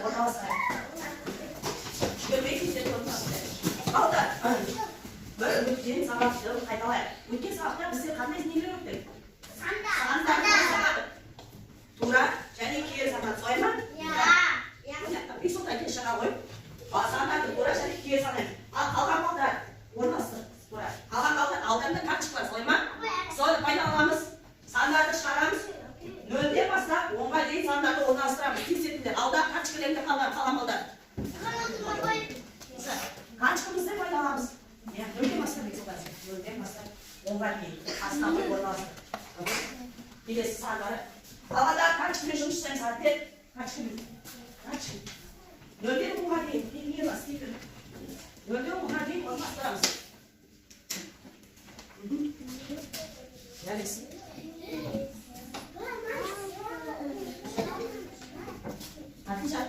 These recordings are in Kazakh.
ornamasına. Görmeyi kimse ornamasına. Aldı. Böyle öteceğim sabahçılığını kaydalayalım. Ötken sabahta bize kandes neler öttük? Sanda. Tuğra, және кері санат сойма? Bir sonraki yaşana koy. Sanatı Tuğra, және kері sanat. Қалған қалдар орнастыр. Tuğra. Қалған қалдар алдарында как çıkar soyma? Sonra пайдаланамыз. Sandарды шығарамыз. Нөлден бастап 10-ға дейін sandарды орналастырамыз. Тексетіңдер. Алда качкілерінде қалған қаламалдар. Качкімізді пайдаланамыз. Нөлден бастап екізбасы. Нөлден бастап 10-ға дейін. Астына қойып орналастыр. Келесі сандары. Қалада качкімен жұмыс жасайын сағаттен. Качкімен. Нөлден 10-ға дейін. Келмей бас. Нөлден 10-ға дейін орналастырамыз. Järjest. Atacak.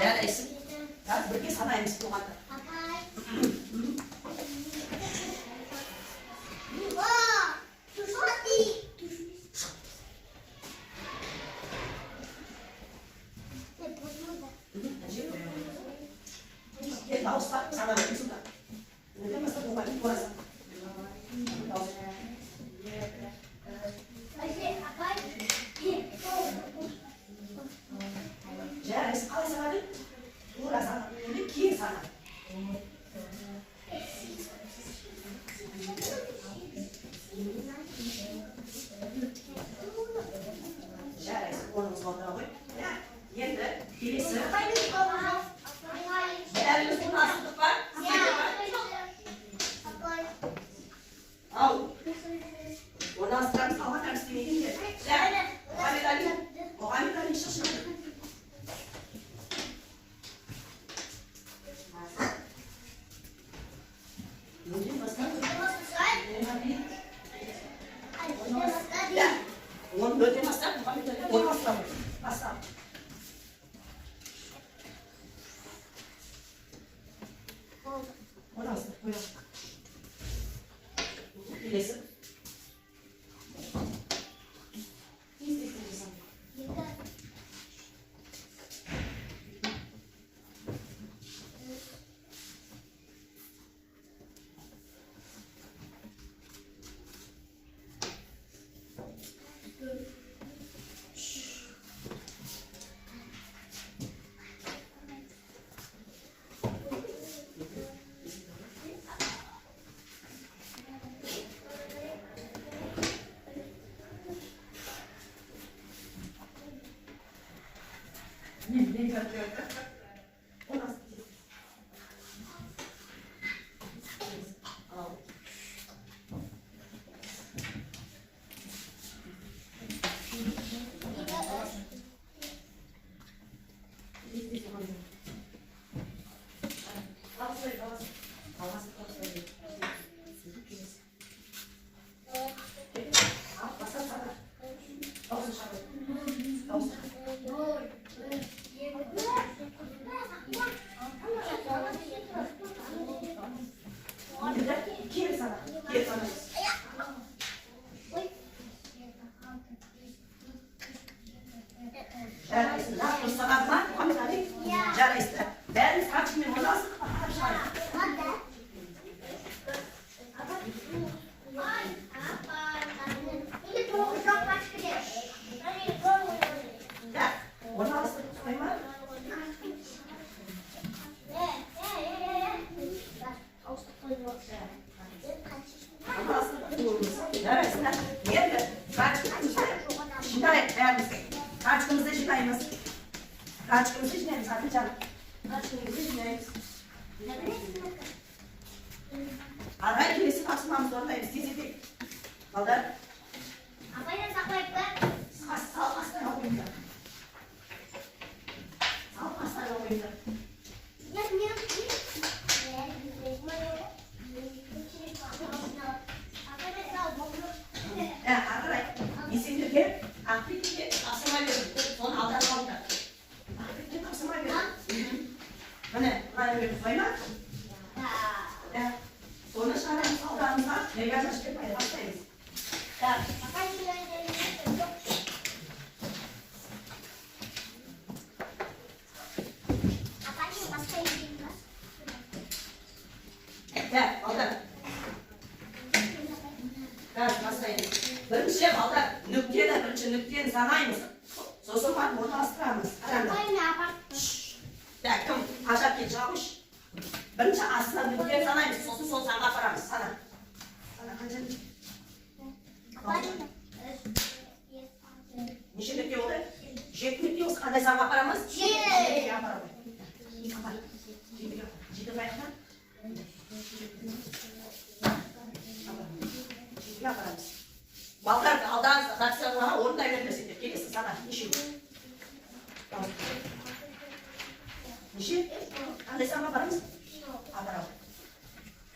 Järjest. Ya, pergi sana yang sepuluh mata. Tahu sana lagi suka. Nanti masa mau balik puasa. Jadi sekali sekali. Sana, ini kiri sana. Jadi, sekolah sekolah apa? Ya, yende, kiri sana. Jadi, sekolah asal depan. Oh, orang sekarang sama kan sini ni. Ya, kami tadi sesuatu. Nölde masak, masak. Orası, buyur. Bilesi. Araya kilisi atmam zorundayım. Siz edin. Kaldır. Apayla saklayıp da? Sal aslan okuyun da. Sal aslan okuyun da. Так. Apa ini? Apa ini pas kayak mas? Так, алда. Так, бастаймыз. Бірінші алда нүктені, бірінші нүктені санаймыз. Сосын барып орналастырамыз. Apa ini apa? Так, кім қажап кет жауыш. Бірінші астына нүктені санаймыз. Сосын сол санға апарамыз. Сана. Сана қанша? Apa ini? Неше нүкте болды? 7 нүкте осы қандай санға апарамыз? 7-ге апарамыз. Апар. 7-ге апар. 7 байқта. 7-ге апарамыз. Балдар алдан датсаларға орындай бермесеңдер. Келесі сана. Неше? Неше? Қандай санға апарамыз? Апарамыз.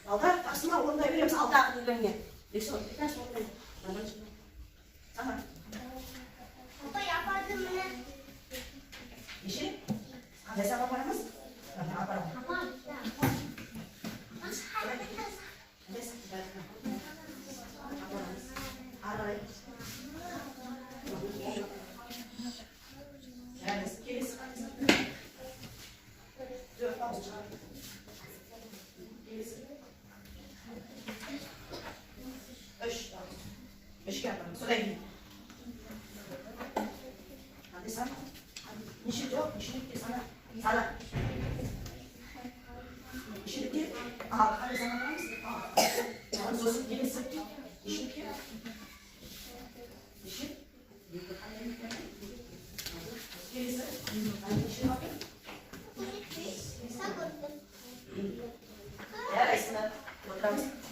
Балдар тақсыма орындай береміз алдағы дүнгенге. Лексон, екінші орындай. Сана. Apa ya apa itu mana? Неше? Қандай санға апарамыз? Апарамыз. Apa? Mas ada kan?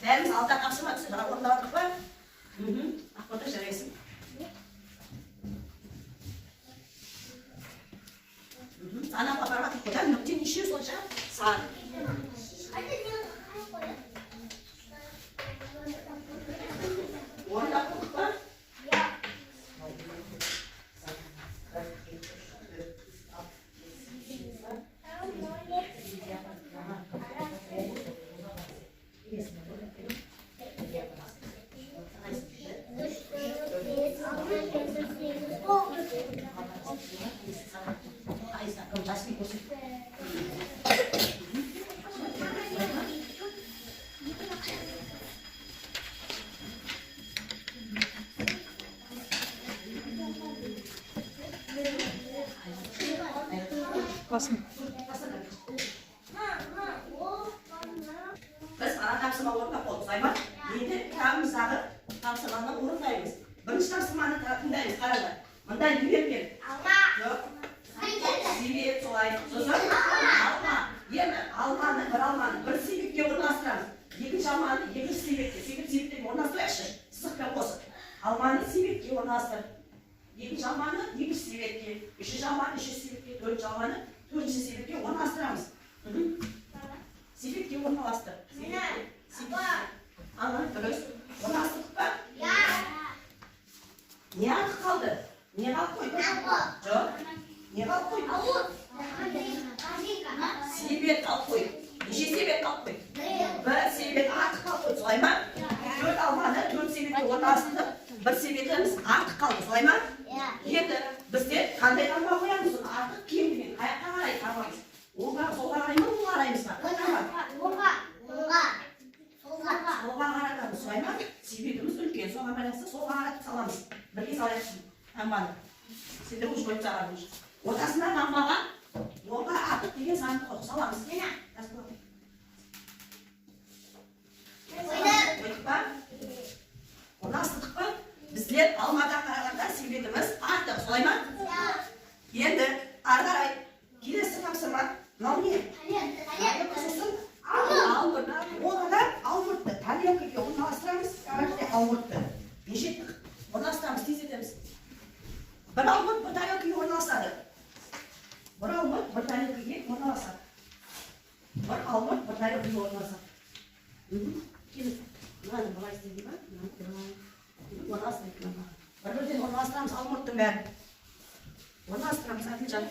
Бәріміз алда қапсыма түсіп, орындадық па? Ақбота жарайсың. Санам апарматық қодан нүкте неше сонша? Сан. Орындап қондық па? Басын. Біз ана тапсырма орындап болдық, Сайман. Енді кітабымыздағы тапсырманы орындаймыз. Бірінші тапсырманы тыңдаймыз, қараңдар. Мында не берген? Alma. Жоқ. Себеп солай. Сосын алма. Енді алманы, бір алманы бір себепке орналастырамыз. Екінші алманы екінші себепке. Себептерге орналастырайықшы. Сызықпен қосып. Алманы себепке орналастыр. Екінші алманы екінші себепке. Үшінші алманы үшінші себепке. Төртінші алманы төртінші себепке орналастырамыз. Себепке орналастыр. Ана, дұрыс. Орналастырдық па? Не артық қалды? Не қалып қойды? Жоқ. Не қалып қойды? Себет қалып қойды. Неше себет қалып қойды? Бір себет артық қалып қойды, солай ма? Төрт алманы төрт себетке орналастырдық. Бір себетіміз артық қалды, солай ма? Енді бізде қандай таңба қоямыз? Артық кемдімен қаяққа қарай таңбаймыз? Оңға, солға қарай ма, оңға қараймыз ба? Солға қаратамыз, солай ма? Себетіміз үлкен, соған байланысты солға қаратып саламыз. Бірге салайықшы таңбаны. Сендер ұш қойып сағармыз. Ортасында таңбаға оңға артық деген санды қойып саламыз. Қойдық па? Орналастырдық па? Біздер алмадан қарағанда себетіміз артық, солай ма? Енді ары қарай келесі тапсырма. Мынау не? Сосын алмұрт. Одан алмұртты тарелкаға орналастырамыз. Алмұртты. Неше орналастырамыз, тез етеміз. Бір алмұрт бір тарелкаға орналасады. Бір алмұрт бір тарелкаға орналасады. Бір алмұрт бір тарелкаға орналасады. Келіп, мынаны былай істейді ма? Орналастырайық. Бір-бірден орналастырамыз алмұрттың бәрін. Орналастырамыз, Әділжан.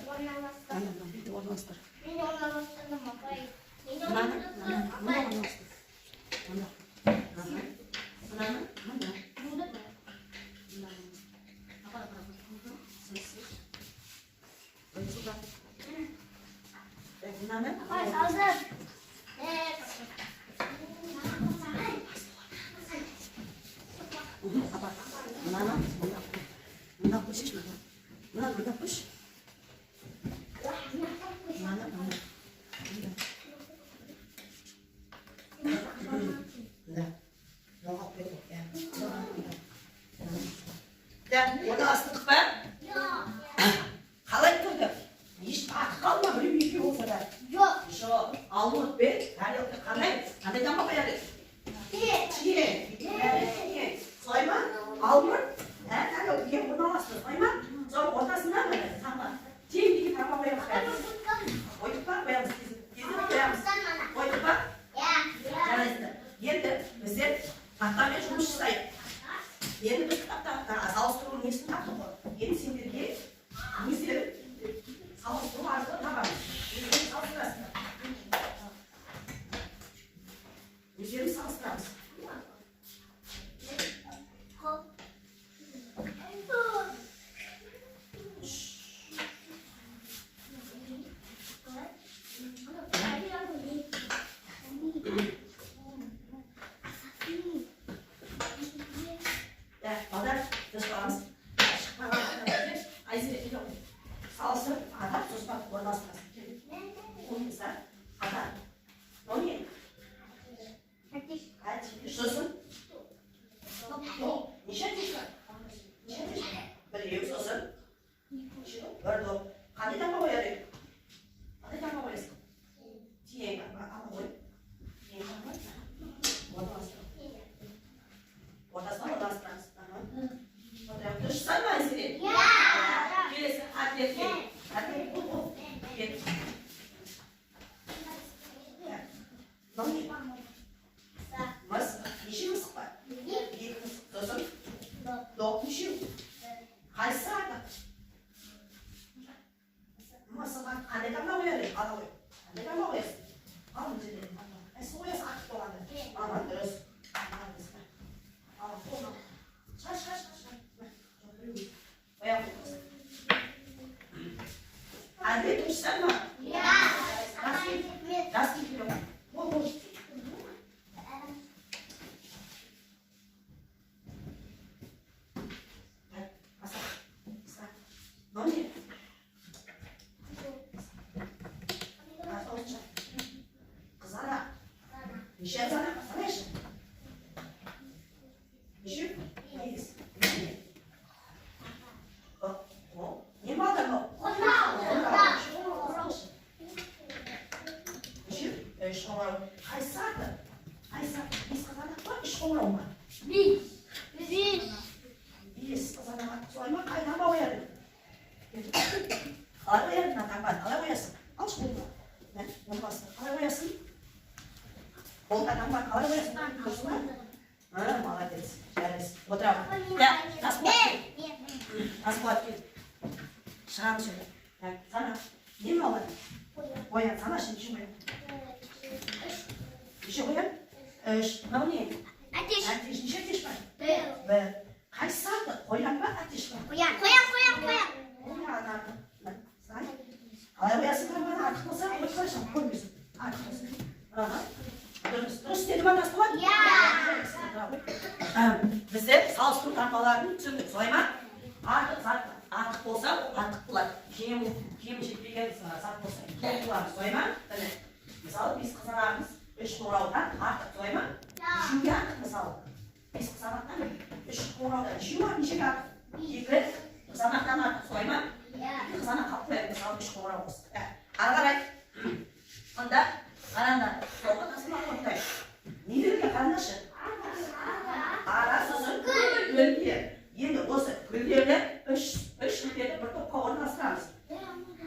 Орналастыр. Ini orang Muslim apa ini? Ini Mana? orang Muslim apa? Mana? Mana? Mana? Mana? Mudah. Mınanı. Kapat. Mınanı. Mına kuş iş mi? Mına burada kuş. Mına. Ya, orada astık ben. Kalay kırdım. Hiç artık kalma, böyle bir iki olsa da. Şu alma be, yani kalay, kalaydan baba yani. Çiğ, soyma, alma. Yani o bir bunu alsın, soyma. Sonra ortasından mı? Tamam. Çiğ bir tamam koyalım. Koyduk bak, koyalım. Gizli koyalım. Koyduk bak. Енді біздер тақтамен жұмыс жасайық. Енді біз тақта салыстыру несін таптық қой. Енді сендерге өздері салыстыру арқылы табамыз. Өздерің салыстырасыңдар. Өздерің салыстырамыз. Біздер салыстыру таңбаларын түсіндік, солай ма? Артық болса, артық болады. Кем жетпеген зат болса, кем болады, солай ма? Мысалы, бес қызанағымыз 3 қоңыраудан артық, солай ма? Үшеуге артық, мысалы. Бес қызанақтан 3 қоңыраудан үшеуі нешеге артық? 2 қызанақтан артық, солай ма? 2 қызанақ қалып қояды, мысалы 3 қоңырау болсын. Ары қарай. Онда қараңдар, соңғы тасыма қойдай. Не беруге қараңдаршы? Ара сосын гүлдер. Енді осы гүлдерді үш гүлдерді бір топқа орналастырамыз.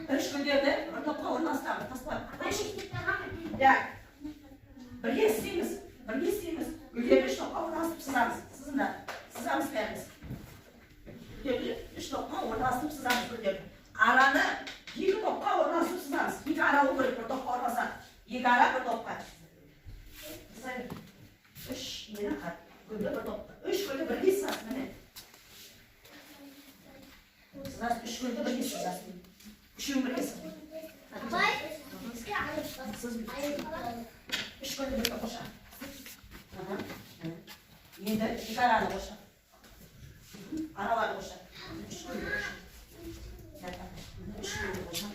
3 гүлдерді бір топқа орналастырамыз. Таспай. Бірге істейміз. Гүлдерді 3 топқа орналастырып сызамыз. Сызамыз бәріміз. Гүлдерді 3 топқа орналастырып сызамыз гүлдерді. Араны 2 топқа орналастырып сызамыз. 2 ара ол керек, бір топқа орналастырып. 2 ара бір топқа. Сызайын. 3 мені қат. Гүлді бір топқа. 3 гүлді бірге сызасыз, міне. Сызасыз, 3 гүлді бірге сызасыз. 3-ін бірге сызасыз. Siz üç kolu birlikte koşar. Endi iki arani koşar. Aralar koşar. Üç kolu koşar. Üç kolu koşar.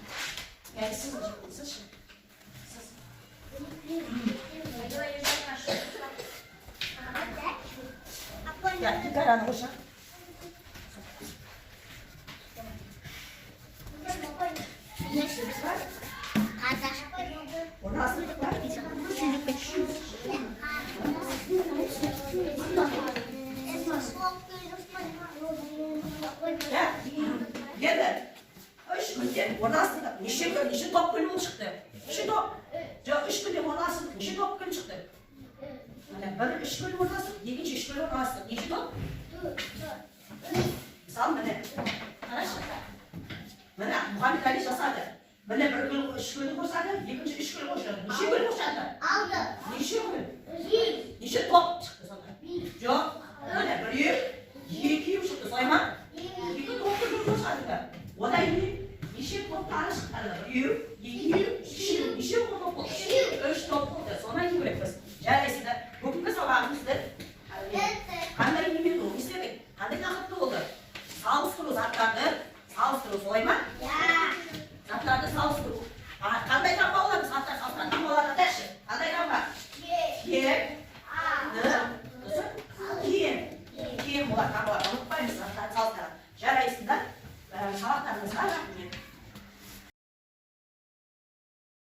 Yani siz siz. Ya iki arani koşar. O nasıl var? Ya, geldi. Üç gün geldi. O nasıl? Nişi top günü çıktı. Nişi top. Ya üç gün o nasıl? Nişi top günü çıktı. Yani bir üç gün o nasıl? İkinci üç gün o nasıl? Nişi top. Sağ mı ne? Mana Muhammed Ali jasadı. Mana bir gün üç gün koşadı, ikinci üç gün koşadı. Nişi gün koşadı. Aldı. Nişi gün. Nişi top çıktı sana. Yok. Mana bir iki çıktı sayma. İki top gün koşadı da. O da iyi. Nişi top tanış çıkardı. Nişi top. Üç top da sonra iyi bırakırız. Yani de bugün sabahımızda kanların yemeği doğru istedik. Hadi kalktı oldu. Sağlıklı zatlardı. Sağlıklı soyma. Zatlardı sağlıklı. Kanday